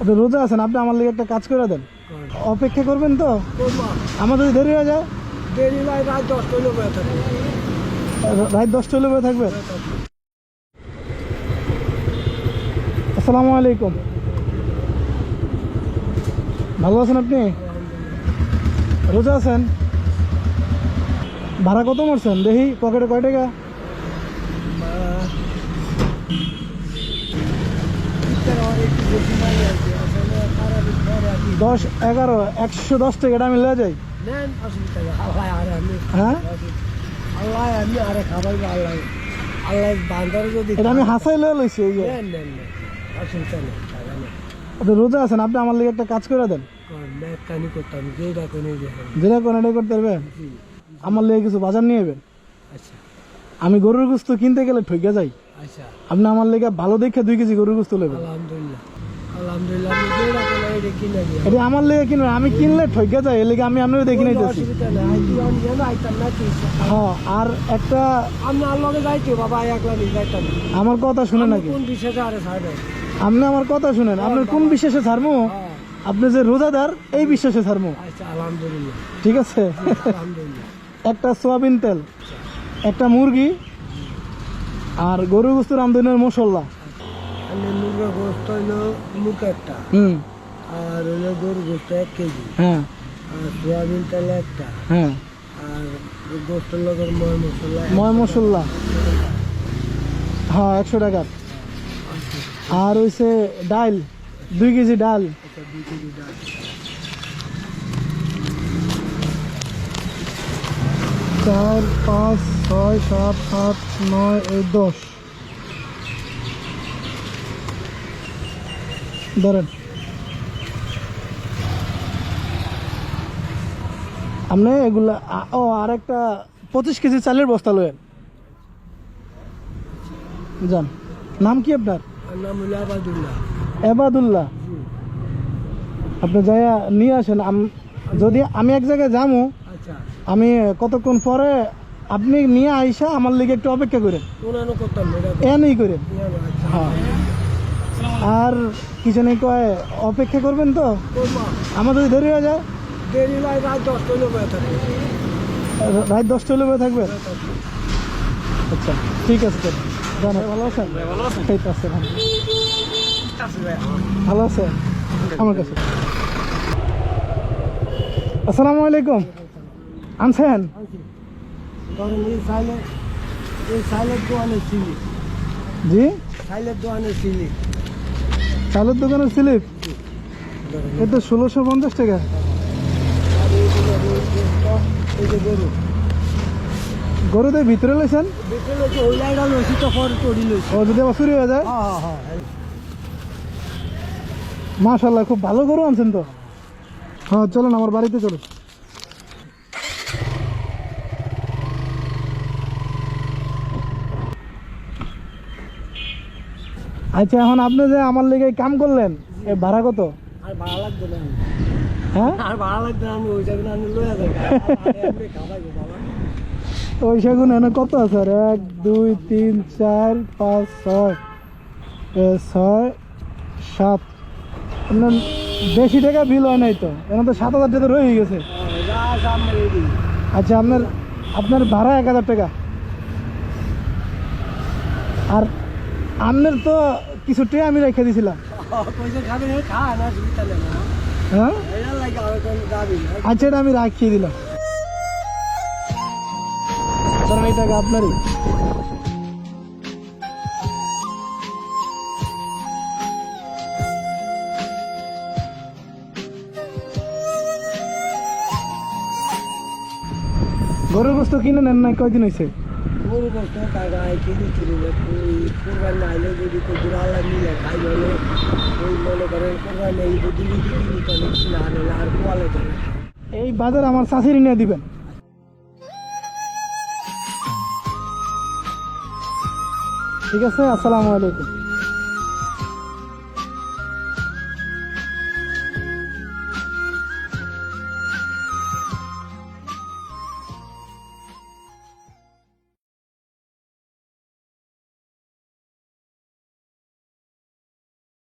আপনি রোজা আছেন, আপনি আমার লিগে একটা কাজ করে দেন, অপেক্ষা করবেন তো? আমার যদি দেরি হয়ে যায়? দেরি নাই, রাত 10টা হইলে বয়ে থাকবে। রাত 10টা হলে বয়ে থাকবেন? আসসালামু আলাইকুম, ভালো আছেন আপনি? রোজা আছেন? ভাড়া কত মারছেন দেখি, পকেটে কয় টাকা? 10, 11, 110 টাকা, এটা আমি লে যাই। নেন 80 টাকা। আল্লাহ আর আমি, হ্যাঁ আল্লাহ আমি আরে খাবার আল্লাহ, আল্লাহ বান্দার যদি এটা আমি হাসাই লয়ে লইছি। এই যে নেন নেন নেন 80 টাকা নেন। আপনি রোজা আছেন, আপনি আমার লিগে একটা কাজ করে দেন। কানি করতাম, যেটা কোনে দেখেন। যেটা কোন এটা করতে পারবেন? আমার লিগে কিছু বাজার নিয়ে যাবেন। আচ্ছা আমি গরুর গোস্ত কিনতে গেলে ঠকে যাই, আচ্ছা, আপনি আমার লিগে ভালো দেখে 2 কেজি গরুর গোস্ত নেবেন। আলহামদুলিল্লাহ আলহামদুলিল্লাহ, আমি যেটা কোনে এটা কিনে দিই। এটা আমার লিগে কিনবেন, আমি কিনলে ঠকে যাই, এর লিগে আমি আপনার দেখি নাইতেছি। অসুবিধা নেই, আইটি আমি যেন আইতাম না কি। হ্যাঁ, আর একটা আমি আল্লাহকে যাইতো বাবা, একলা নিয়ে যাইতাম। আমার কথা শুনে নাকি, কোন বিশেষ আরে ছাড়বে? আপনি আমার কথা শুনেন, আপনার কোন বিশ্বাসে ছাড়মু? আপনি যে রোজাদার এই বিশ্বাসে ছাড়মু। আচ্ছা আলহামদুলিল্লাহ, ঠিক আছে? আলহামদুলিল্লাহ। একটা সোয়াবিন তেল, একটা মুরগি, আর গরুর গোস্ত, রামধনের মশলা। আমি মুরগা গোস্ত হইলো মুখ একটা, আর হইলো গরু গোস্ত 1 কেজি, হ্যাঁ আর সোয়াবিন তেল একটা, হ্যাঁ, আর গোস্তের লগের ময় মশলা ময় মশলা, হ্যাঁ 100 টাকার। আর হইছে ডাল, 2 কেজি ডাল। 2 কেজি ডাল। 4, 5, 6, 7, 8, 9, 10 ধরেন। আপনি এগুলা আর একটা 25 কেজি চালের বস্তা লয়েন যান। নাম কি আপনার? আর নাম হইলো আবাদুল্লাহ। এবাদুল্লাহ। আপনি যাইয়া নিয়ে আসেন। যদি আমি এক জায়গায় যাবো, আচ্ছা, আমি কতক্ষণ পরে আপনি নিয়ে আইসা আমার লিগে একটু অপেক্ষা করেন, ওনানো করতাম এটা এনেই করেন। আচ্ছা হ্যাঁ, আর কিছু নেই, কয় অপেক্ষা করবেন তো? করবা। আমার যদি দেরি হয়ে যায়? দেরি নাই, রাত 10টা হইলে বয়ে থাকবে। রাত 10টা হলে বয়ে থাকবেন? আচ্ছা ঠিক আছে। জান ভালো আছেন? এই তো আছে, ভালো আছে আমার কাছে। আসসালামু আলাইকুম, আনছেন? ধরেন এই সাইলের দোকানে ছিলি, জি, সাইলের দোকানে ছিলি। চালের দোকানের স্লিপ, এ তো 1650 টাকা। আর এইগুলো এই যে গরু গরুদের ভিতরে লইছেন? বেঁচে লইছে, ওই লাইটা লইছি তো পরে তড়ি লইছি। ও যদি আবার চুরি হয়ে যায়? হ্যাঁ হ্যাঁ হ্যাঁ। মাশাআল্লাহ, খুব ভালো গরু আনছেন তো। হ্যাঁ চলুন আমার বাড়িতে চলুন। আচ্ছা, এখন আপনি যে আমার লেগে কাম করলেন, এ ভাড়া কত? আর ভাড়া লাগবে না, হ্যাঁ আর ভাড়া লাগবে না, আমি ওই যাবেন আমি লইয়া যাই খাবাইবো বাবা। ওই সেগুন এনে কত আছে? 1, 2, 3, 4, 5, 6, 6, 7। আপনার বেশি টাকা বিল হয় নাই তো, এখন তো 7000 টাকা রয়ে গেছে। যা সামনে রেডি। আচ্ছা, আপনার ভাড়া 1000 টাকা। আর আপনার তো কিছু টাকা আমি রেখে দিয়েছিলাম। পয়সা খাবে খা না, সুবিধা নেই না। হ্যাঁ এটা লাগে আর কোন যাবি না। আচ্ছা, এটা আমি রাখিয়ে দিলাম। কারণ এই টাকা আপনারই। গরুর গোস্ত কিনে নেন নাই? কয়দিন হয়েছে? গরু গোস্ত টাকা কিনে কিনে কোরবান না আইলে যদি তো গুড়ালা মিলে খাই হলে ওই মনে করেন কোরবান নেই যদি কিনি তাহলে কিনা আনলে আর কোয়ালে যাবে। এই বাজার আমার শাশুড়ি নিয়ে দিবেন। ঠিক আছে, আসসালামু আলাইকুম।